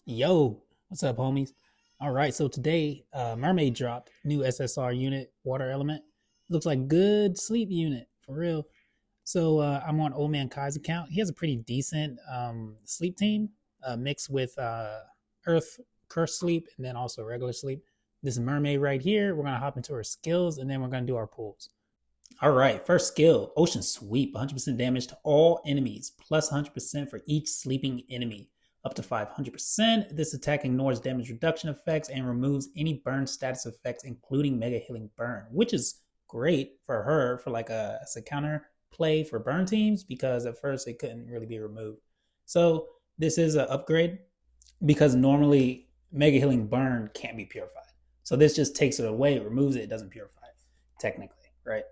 Yo, what's up, homies? All right, so today, Mermaid dropped new SSR unit, water element. Looks like good sleep unit for real. So I'm on Old Man Kai's account. He has a pretty decent sleep team, mixed with Earth Curse sleep and then also regular sleep. This Mermaid right here, we're gonna hop into her skills and then we're gonna do our pulls. All right, first skill, Ocean Sweep, 100% damage to all enemies, plus 100% for each sleeping enemy, up to 500%. This attack ignores damage reduction effects and removes any burn status effects, including Mega Healing Burn, which is great for her for like as a counter play for burn teams because at first it couldn't really be removed. So this is an upgrade because normally Mega Healing Burn can't be purified. So this just takes it away, it removes it, it doesn't purify it, technically, right?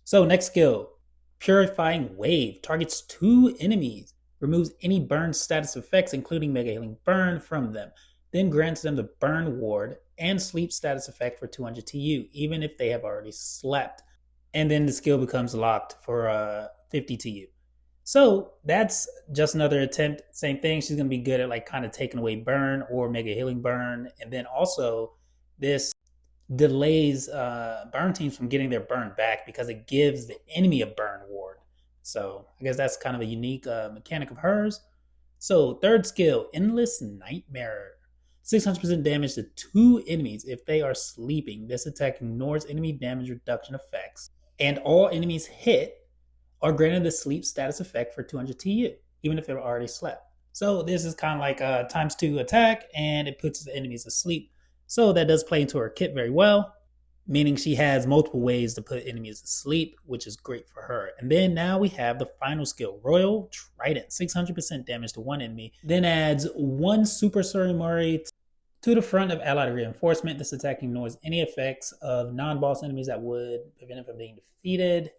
So next skill, Purifying Wave. Targets two enemies. Removes any burn status effects, including Mega Healing Burn, from them. Then grants them the Burn Ward and Sleep status effect for 200 TU, even if they have already slept. And then the skill becomes locked for 50 TU. So that's just another attempt. Same thing. She's gonna be good at like kind of taking away burn or Mega Healing Burn, and then also this delays burn teams from getting their burn back because it gives the enemy a burn ward. So I guess that's kind of a unique mechanic of hers. So third skill, Endless Nightmare. 600% damage to two enemies if they are sleeping. This attack ignores enemy damage reduction effects. And all enemies hit are granted the sleep status effect for 200 TU, even if they've already slept. So this is kind of like a times two attack, and it puts the enemies asleep. So that does play into her kit very well, meaning she has multiple ways to put enemies to sleep, which is great for her. And then now we have the final skill, Royal Trident, 600% damage to one enemy, then adds one Super Surimori to the front of allied reinforcement. This attack ignores any effects of non-boss enemies that would prevent it from being defeated.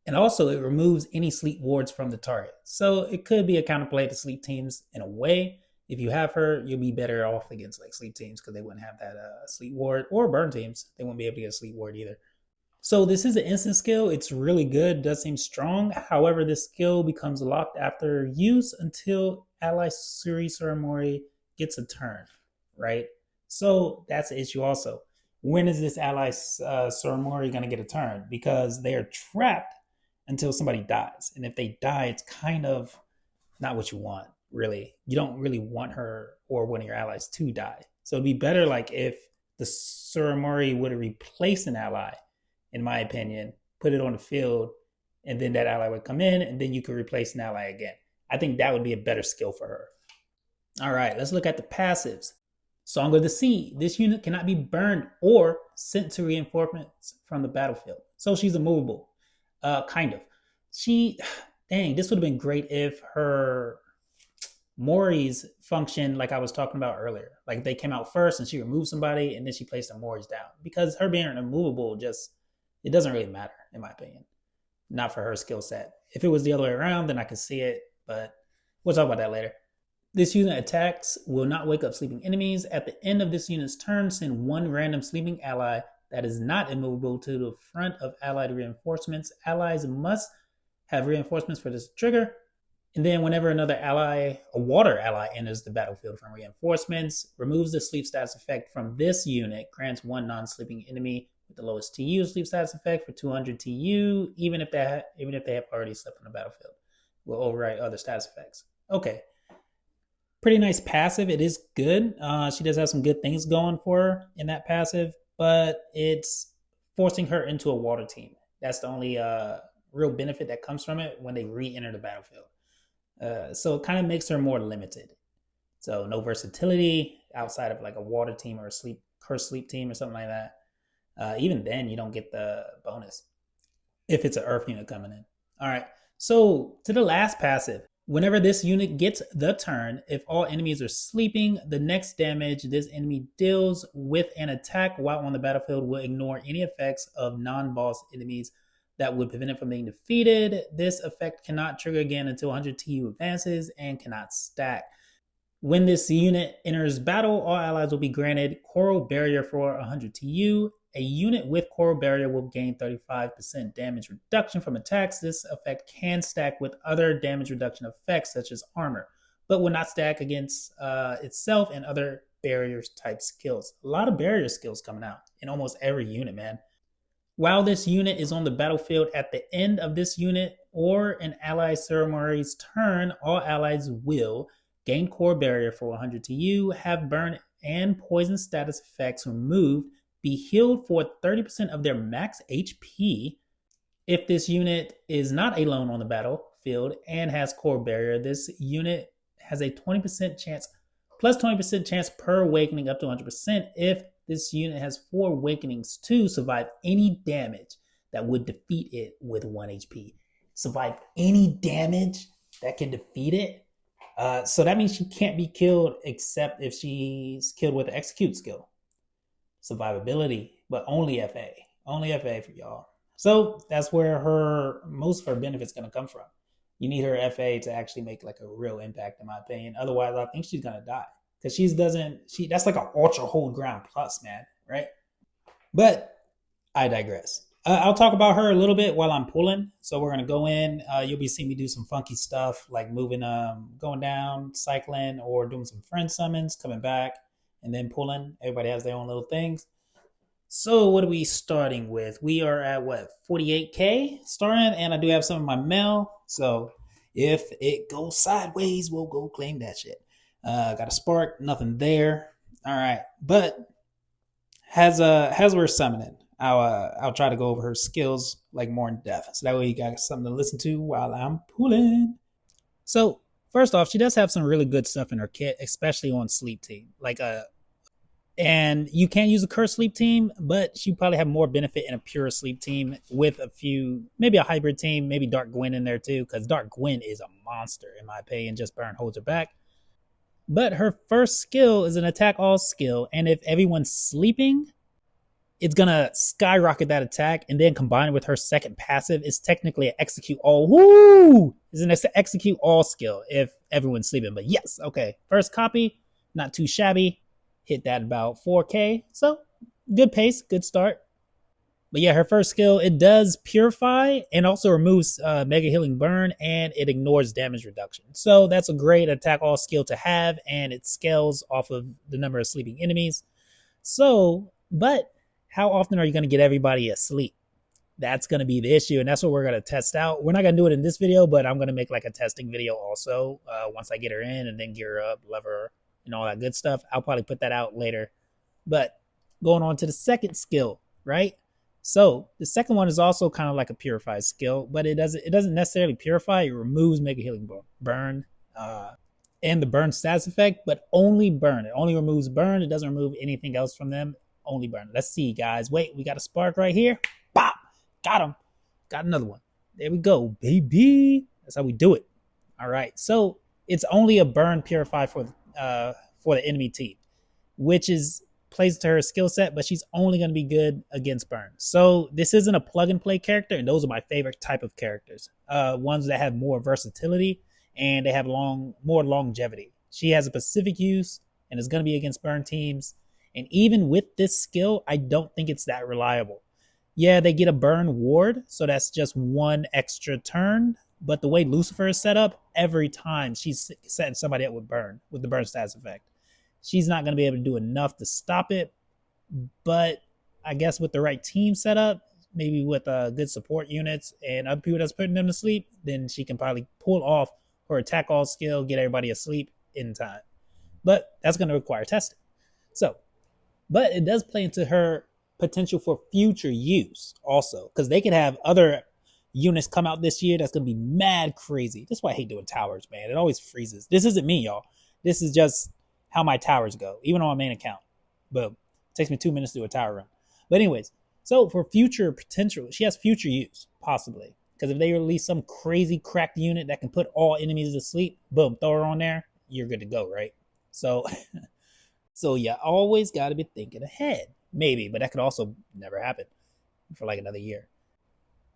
And also, it removes any sleep wards from the target. So it could be a counterplay to sleep teams in a way. If you have her, you'll be better off against like sleep teams because they wouldn't have that sleep ward, or burn teams. They wouldn't be able to get a sleep ward either. So this is an instant skill. It's really good. Does seem strong. However, this skill becomes locked after use until ally Suri Suramori gets a turn, right? So that's the issue also. When is this ally Suramori going to get a turn? Because they are trapped until somebody dies. And if they die, it's kind of not what you want, really. You don't really want her or one of your allies to die. So it'd be better like if the Suramori would have replaced an ally, in my opinion, put it on the field, and then that ally would come in, and then you could replace an ally again. I think that would be a better skill for her. All right, let's look at the passives. Song of the Sea. This unit cannot be burned or sent to reinforcements from the battlefield. So she's immovable. Kind of. She, dang, this would have been great if her Mori's function, like I was talking about earlier. Like they came out first and she removed somebody and then she placed the Mori's down. Because her being immovable just, it doesn't really matter, in my opinion. Not for her skill set. If it was the other way around, then I could see it, but we'll talk about that later. This unit attacks will not wake up sleeping enemies. At the end of this unit's turn, send one random sleeping ally that is not immovable to the front of allied reinforcements. Allies must have reinforcements for this trigger. And then whenever another ally, a water ally, enters the battlefield from reinforcements, removes the sleep status effect from this unit, grants one non-sleeping enemy with the lowest TU sleep status effect for 200 TU, even if they have already slept on the battlefield. Will overwrite other status effects. Okay. Pretty nice passive. It is good. She does have some good things going for her in that passive, but it's forcing her into a water team. That's the only real benefit that comes from it when they re-enter the battlefield. So it kind of makes her more limited. So no versatility outside of like a water team or a sleep team or something like that. Even then, you don't get the bonus if it's an earth unit coming in. All right. So to the last passive. Whenever this unit gets the turn, if all enemies are sleeping, the next damage this enemy deals with an attack while on the battlefield will ignore any effects of non-boss enemies that would prevent it from being defeated. This effect cannot trigger again until 100 TU advances and cannot stack. When this unit enters battle, all allies will be granted Coral Barrier for 100 TU. A unit with Coral Barrier will gain 35% damage reduction from attacks. This effect can stack with other damage reduction effects such as armor, but will not stack against itself and other barriers type skills. A lot of barrier skills coming out in almost every unit, man. While this unit is on the battlefield at the end of this unit or an ally ceremony's turn, all allies will gain core barrier for 100 to you, have burn and poison status effects removed, be healed for 30% of their max HP. If this unit is not alone on the battlefield and has core barrier, this unit has a 20% chance, plus 20% chance per awakening up to 100% if this unit has 4 awakenings to survive any damage that would defeat it with 1 HP. Survive any damage that can defeat it. So that means she can't be killed except if she's killed with the execute skill. Survivability, but only FA. Only FA for y'all. So that's where most of her benefits gonna come from. You need her FA to actually make like a real impact, in my opinion. Otherwise, I think she's gonna die because that's like an ultra hold ground plus, man, right? But I digress. I'll talk about her a little bit while I'm pulling. So we're gonna go in. You'll be seeing me do some funky stuff like moving, going down, cycling, or doing some friend summons, coming back, and then pulling. Everybody has their own little things. So what are we starting with? We are at what, 48K starting, and I do have some in my mail. So if it goes sideways, we'll go claim that shit. Got a spark, nothing there. All right, but as we're summoning, I'll try to go over her skills like more in depth, so that way you got something to listen to while I'm pulling. So first off, she does have some really good stuff in her kit, especially on sleep team, and you can't use a curse sleep team, but she probably have more benefit in a pure sleep team with a few, maybe a hybrid team, maybe Dark Gwen in there too, because Dark Gwen is a monster in my opinion. Just burn holds her back. But her first skill is an attack all skill, and if everyone's sleeping, it's gonna skyrocket that attack, and then combined with her second passive, it's technically an execute all. Woo! It's an execute all skill if everyone's sleeping. But yes, okay. First copy, not too shabby. Hit that about 4K. So good pace, good start. But yeah, her first skill, it does purify and also removes mega healing burn, and it ignores damage reduction. So that's a great attack all skill to have, and it scales off of the number of sleeping enemies. So, but how often are you going to get everybody asleep? That's going to be the issue, and that's what we're going to test out. We're not going to do it in this video, but I'm going to make like a testing video also once I get her in and then gear her up, lever her, and all that good stuff. I'll probably put that out later. But going on to the second skill, right? So the second one is also kind of like a purify skill, but it doesn't necessarily purify. It removes mega healing burn and the burn status effect, but only burn. It only removes burn. It doesn't remove anything else from them. Only burn. Let's see, guys. Wait, we got a spark right here. Pop! Got him. Got another one. There we go, baby. That's how we do it. All right. So it's only a burn purify for the enemy team, which plays to her skill set, but she's only going to be good against burn. So this isn't a plug and play character, and those are my favorite type of characters. Ones that have more versatility and they have more longevity. She has a specific use and is going to be against burn teams. And even with this skill, I don't think it's that reliable. Yeah, they get a burn ward, so that's just one extra turn. But the way Lucifer is set up, every time she's setting somebody up with the burn status effect. She's not going to be able to do enough to stop it. But I guess with the right team setup, maybe with good support units and other people that's putting them to sleep, then she can probably pull off her attack all skill, get everybody asleep in time. But that's going to require testing. So, but it does play into her potential for future use also, because they could have other units come out this year that's going to be mad crazy. That's why I hate doing towers, man. It always freezes. This isn't me, y'all. This is just how my towers go, even on my main account. Boom. It takes me 2 minutes to do a tower run. But anyways, so for future potential, she has future use, possibly. Because if they release some crazy cracked unit that can put all enemies to sleep, boom, throw her on there, you're good to go, right? So, so you always got to be thinking ahead. Maybe, but that could also never happen for like another year.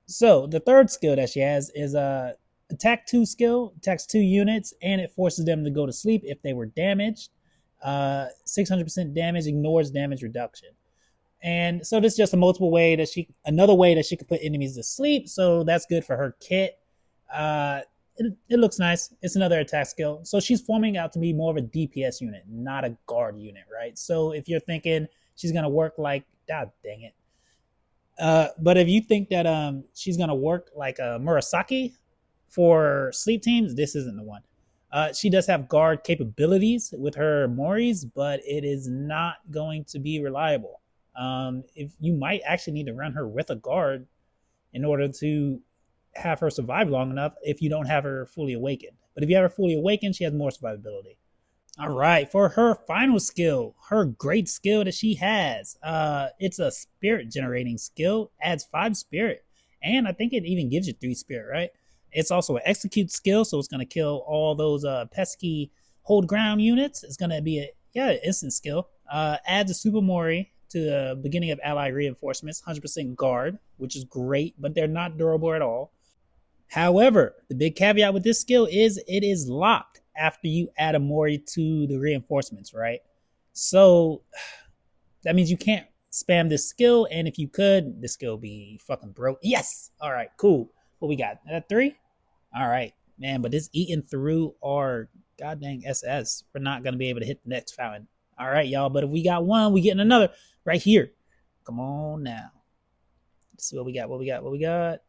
So the third skill that she has is a attack 2 skill, attacks 2 units, and it forces them to go to sleep if they were damaged. 600% damage, ignores damage reduction. And so this is just another way that she could put enemies to sleep. So that's good for her kit. it looks nice. It's another attack skill. So she's forming out to be more of a DPS unit, not a guard unit, right? So if you're thinking she's gonna work like, God dang it. But if you think that she's gonna work like a Murasaki for sleep teams, this isn't the one. She does have guard capabilities with her Moris, but it is not going to be reliable. If you might actually need to run her with a guard in order to have her survive long enough if you don't have her fully awakened. But if you have her fully awakened, she has more survivability. All right, for her final skill, her great skill that she has, it's a spirit generating skill, adds 5 spirit, and I think it even gives you 3 spirit, right? It's also an execute skill, so it's gonna kill all those pesky hold ground units. It's gonna be instant skill. Adds a super mori to the beginning of ally reinforcements, 100% guard, which is great, but they're not durable at all. However, the big caveat with this skill is it is locked after you add a Mori to the reinforcements, right? So that means you can't spam this skill, and if you could, this skill be fucking broke. Yes! All right, cool. What we got? 3? All right, man, but this eating through our goddamn SS, we're not going to be able to hit the next fountain. All right, y'all, but if we got one, we getting another right here. Come on now. Let's see what we got, what we got.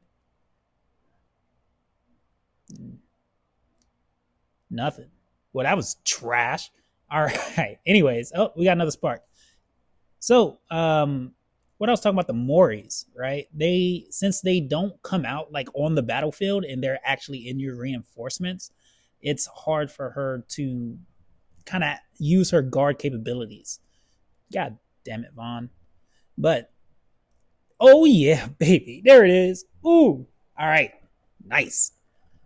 Nothing. Well, that was trash. All right. Anyways, oh, we got another spark. So, what I was talking about the Moris, right? Since they don't come out like on the battlefield and they're actually in your reinforcements, it's hard for her to kind of use her guard capabilities. God damn it, Vaughn. But oh yeah, baby, there it is. Ooh, all right, nice.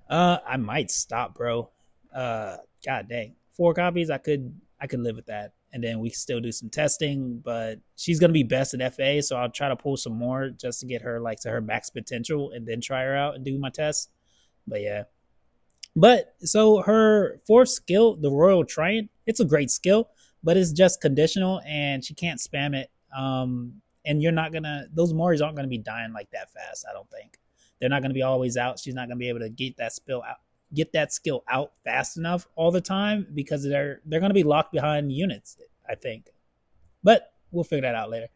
I might stop, bro. God dang, 4 copies. I could live with that, and then we still do some testing. But she's gonna be best at FA, so I'll try to pull some more just to get her like to her max potential, and then try her out and do my tests. But yeah, but so her 4th skill, the Royal Trident, it's a great skill, but it's just conditional, and she can't spam it. And you're not gonna; those Moris aren't gonna be dying like that fast. I don't think. They're not going to be always out. She's not going to be able to get that skill out fast enough all the time because they're going to be locked behind units, I think. But we'll figure that out later.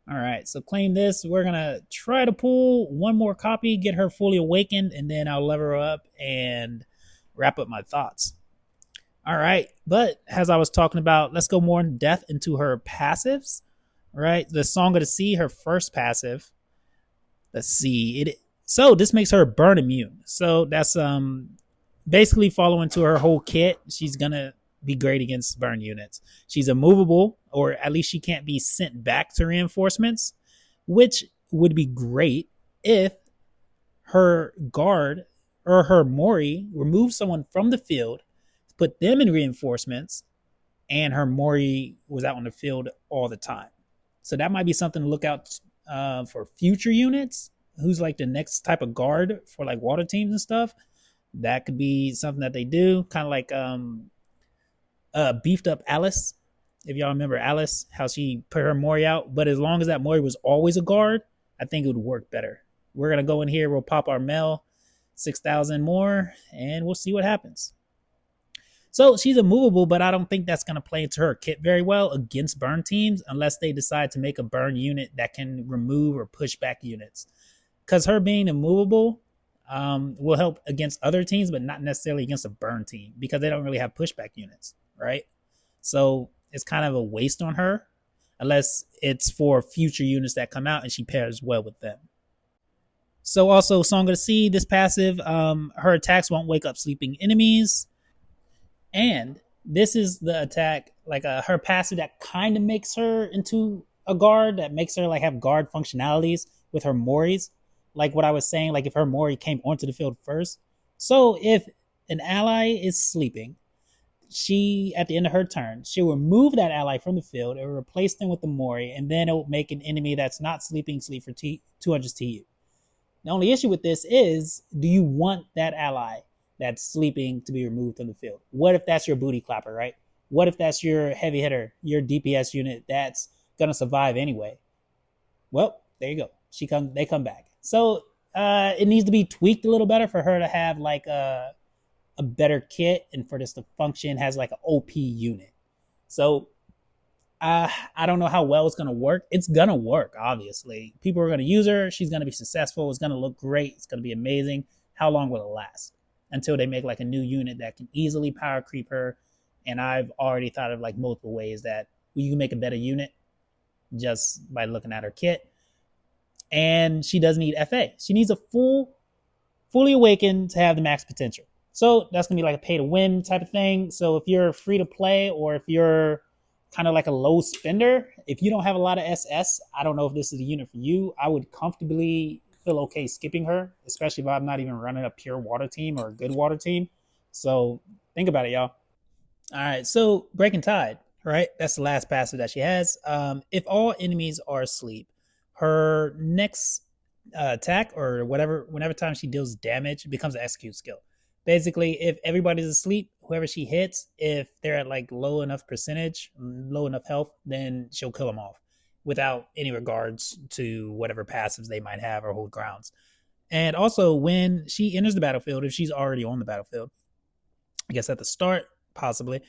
All right, so claim this. We're going to try to pull one more copy, get her fully awakened, and then I'll level her up and wrap up my thoughts. All right, but as I was talking about, let's go more in depth into her passives. All right, the Song of the Sea, her first passive. Let's see. So this makes her burn immune. So that's basically following to her whole kit. She's gonna be great against burn units. She's immovable, or at least she can't be sent back to reinforcements, which would be great if her guard or her Mori removed someone from the field, put them in reinforcements, and her Mori was out on the field all the time. So that might be something to look out for future units. Who's like the next type of guard for like water teams and stuff. That could be something that they do, kind of like beefed up Alice. If y'all remember Alice, how she put her Mori out, but as long as that Mori was always a guard, I think it would work better. We're gonna go in here, we'll pop our Mel 6,000 more, and we'll see what happens. So she's immovable, but I don't think that's going to play into her kit very well against burn teams unless they decide to make a burn unit that can remove or push back units. Because her being immovable will help against other teams, but not necessarily against a burn team because they don't really have pushback units, right? So it's kind of a waste on her unless it's for future units that come out and she pairs well with them. So also Song of the Sea, this passive, her attacks won't wake up sleeping enemies. And this is the attack, like her passive that kind of makes her into a guard, that makes her like have guard functionalities with her Moris. Like what I was saying, like if her Mori came onto the field first. So if an ally is sleeping, she, at the end of her turn, she'll remove that ally from the field and replace them with the Mori, and then it will make an enemy that's not sleeping sleep for 200 TU. The only issue with this is, do you want that ally that's sleeping to be removed from the field? What if that's your booty clapper, right? What if that's your heavy hitter, your DPS unit that's going to survive anyway? Well, there you go. They come back. So it needs to be tweaked a little better for her to have like a better kit and for this to function has like an OP unit. So I don't know how well it's gonna work. It's gonna work, obviously. People are gonna use her. She's gonna be successful. It's gonna look great. It's gonna be amazing. How long will it last? Until they make like a new unit that can easily power creep her. And I've already thought of like multiple ways that you can make a better unit just by looking at her kit. And she does need FA. She needs a fully awakened to have the max potential. So that's gonna be like a pay to win type of thing. So if you're free to play or if you're kind of like a low spender, if you don't have a lot of SS, I don't know if this is a unit for you. I would comfortably feel okay skipping her, especially if I'm not even running a pure water team or a good water team. So think about it, y'all. All right, so Breaking Tide, right? That's the last passive that she has. If all enemies are asleep, her next attack or whatever, whenever time she deals damage, becomes an execute skill. Basically, if everybody's asleep, whoever she hits, if they're at like low enough percentage, low enough health, then she'll kill them off without any regards to whatever passives they might have or hold grounds. And also, when she enters the battlefield, if she's already on the battlefield, I guess at the start, possibly,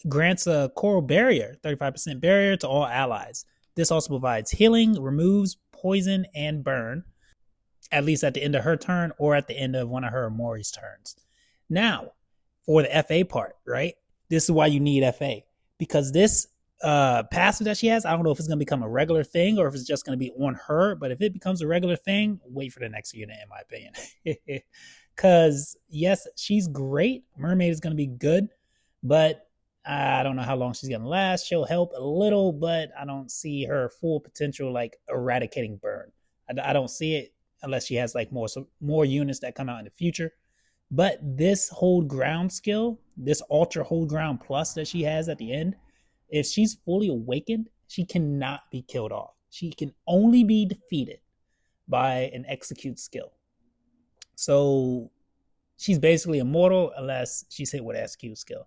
grants a coral barrier, 35% barrier to all allies. This also provides healing, removes poison and burn, at least at the end of her turn or at the end of one of her Mori's turns. Now, for the FA part, right? This is why you need FA. Because this passive that she has, I don't know if it's going to become a regular thing or if it's just going to be on her. But if it becomes a regular thing, wait for the next unit, in my opinion. Because, yes, she's great. Mermaid is going to be good. But I don't know how long she's going to last. She'll help a little, but I don't see her full potential like eradicating burn. I don't see it unless she has like more units that come out in the future. But this hold ground skill, this ultra hold ground plus that she has at the end, if she's fully awakened, she cannot be killed off. She can only be defeated by an execute skill. So she's basically immortal unless she's hit with an execute skill.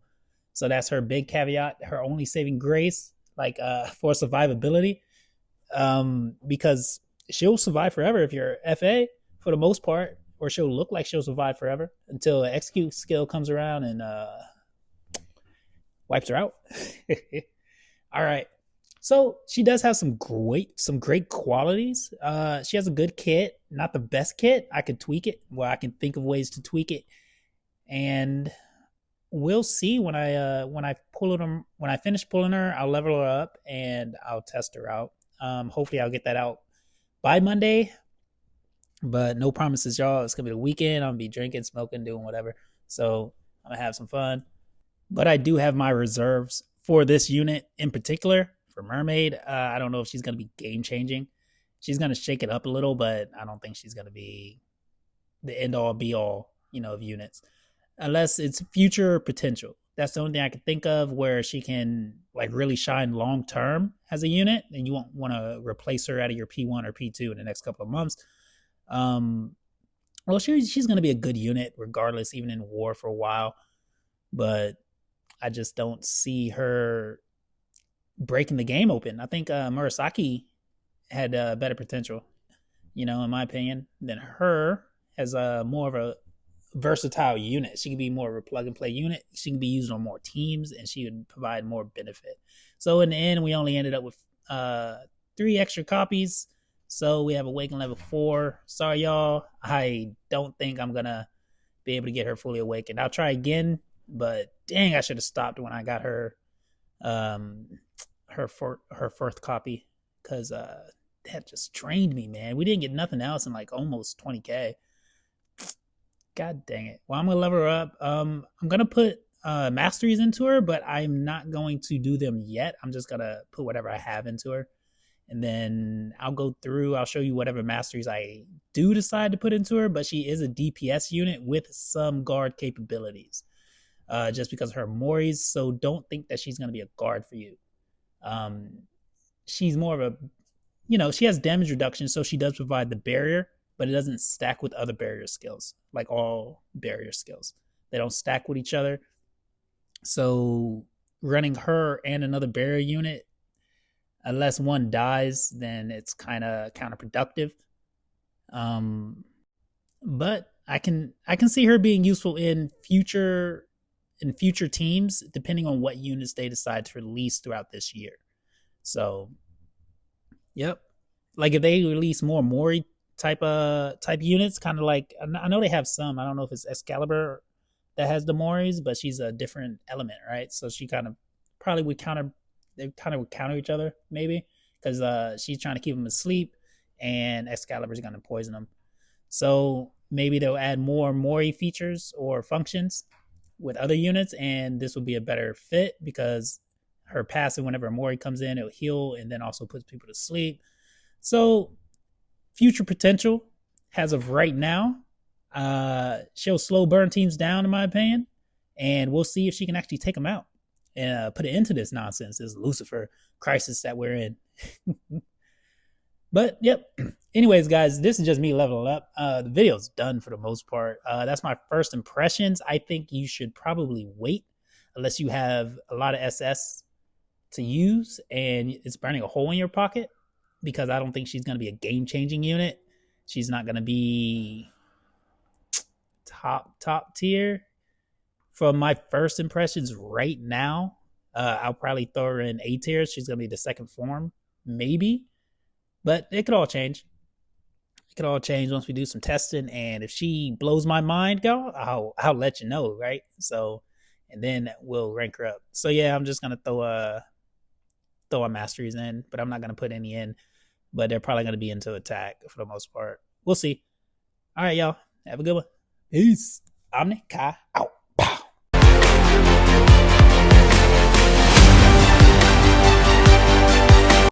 So that's her big caveat, her only saving grace, like for survivability, because she'll survive forever if you're FA for the most part, or she'll look like she'll survive forever until an execute skill comes around and wipes her out. All right. So she does have some great qualities. She has a good kit, not the best kit. I could tweak it. Well, I can think of ways to tweak it, and we'll see when I pull it. When I finish pulling her, I'll level her up and I'll test her out. Hopefully, I'll get that out by Monday. But no promises, y'all. It's gonna be the weekend. I'm gonna be drinking, smoking, doing whatever. So I'm gonna have some fun. But I do have my reserves for this unit in particular for Mermaid. I don't know if she's gonna be game changing. She's gonna shake it up a little, but I don't think she's gonna be the end all be all, of units. Unless it's future potential. That's the only thing I can think of where she can like really shine long term as a unit, and you won't want to replace her out of your P1 or P2 in the next couple of months. Well, she's going to be a good unit regardless, even in war for a while. But I just don't see her breaking the game open. I think Murasaki had better potential, in my opinion, than her as more of a versatile unit. She can be more of a plug and play unit. She can be used on more teams, and she would provide more benefit. So in the end, we only ended up with 3 extra copies. So we have Awaken level 4. Sorry, y'all. I don't think I'm gonna be able to get her fully awakened. I'll try again, but dang, I should have stopped when I got her her fourth copy, because that just drained me, man. We didn't get nothing else in like almost 20k. God dang it. Well, I'm gonna level her up. I'm gonna put masteries into her, but I'm not going to do them yet. I'm just gonna put whatever I have into her, and then I'll go through. I'll show you whatever masteries I do decide to put into her. But she is a DPS unit with some guard capabilities, just because of her Moris. So don't think that she's gonna be a guard for you. She's more of a, she has damage reduction, so she does provide the barrier, but it doesn't stack with other barrier skills, like all barrier skills. They don't stack with each other. So running her and another barrier unit, unless one dies, then it's kind of counterproductive. But I can see her being useful in future teams, depending on what units they decide to release throughout this year. So, yep. Like if they release more Mori type units, kind of like I know they have some. I don't know if it's Excalibur that has the Moris, but she's a different element, right? So she kind of probably would counter. They kind of would counter each other, maybe, because she's trying to keep them asleep, and Excalibur's going to poison them. So maybe they'll add more Mori features or functions with other units, and this will be a better fit because her passive, whenever Mori comes in, it'll heal and then also puts people to sleep. So future potential as of right now. She'll slow burn teams down, in my opinion, and we'll see if she can actually take them out and put an end to this nonsense, this Lucifer crisis that we're in. But yep. Anyways, guys, this is just me leveling up. The video's done for the most part. That's my first impressions. I think you should probably wait unless you have a lot of SS to use and it's burning a hole in your pocket, because I don't think she's going to be a game-changing unit. She's not going to be top tier. From my first impressions right now, I'll probably throw her in A tier. She's going to be the second form, maybe. But it could all change. It could all change once we do some testing. And if she blows my mind, I'll let you know, right? So, and then we'll rank her up. So yeah, I'm just gonna throw our masteries in, but I'm not gonna put any in. But they're probably gonna be into attack for the most part. We'll see. All right, y'all. Have a good one. Peace. Omni Kai out.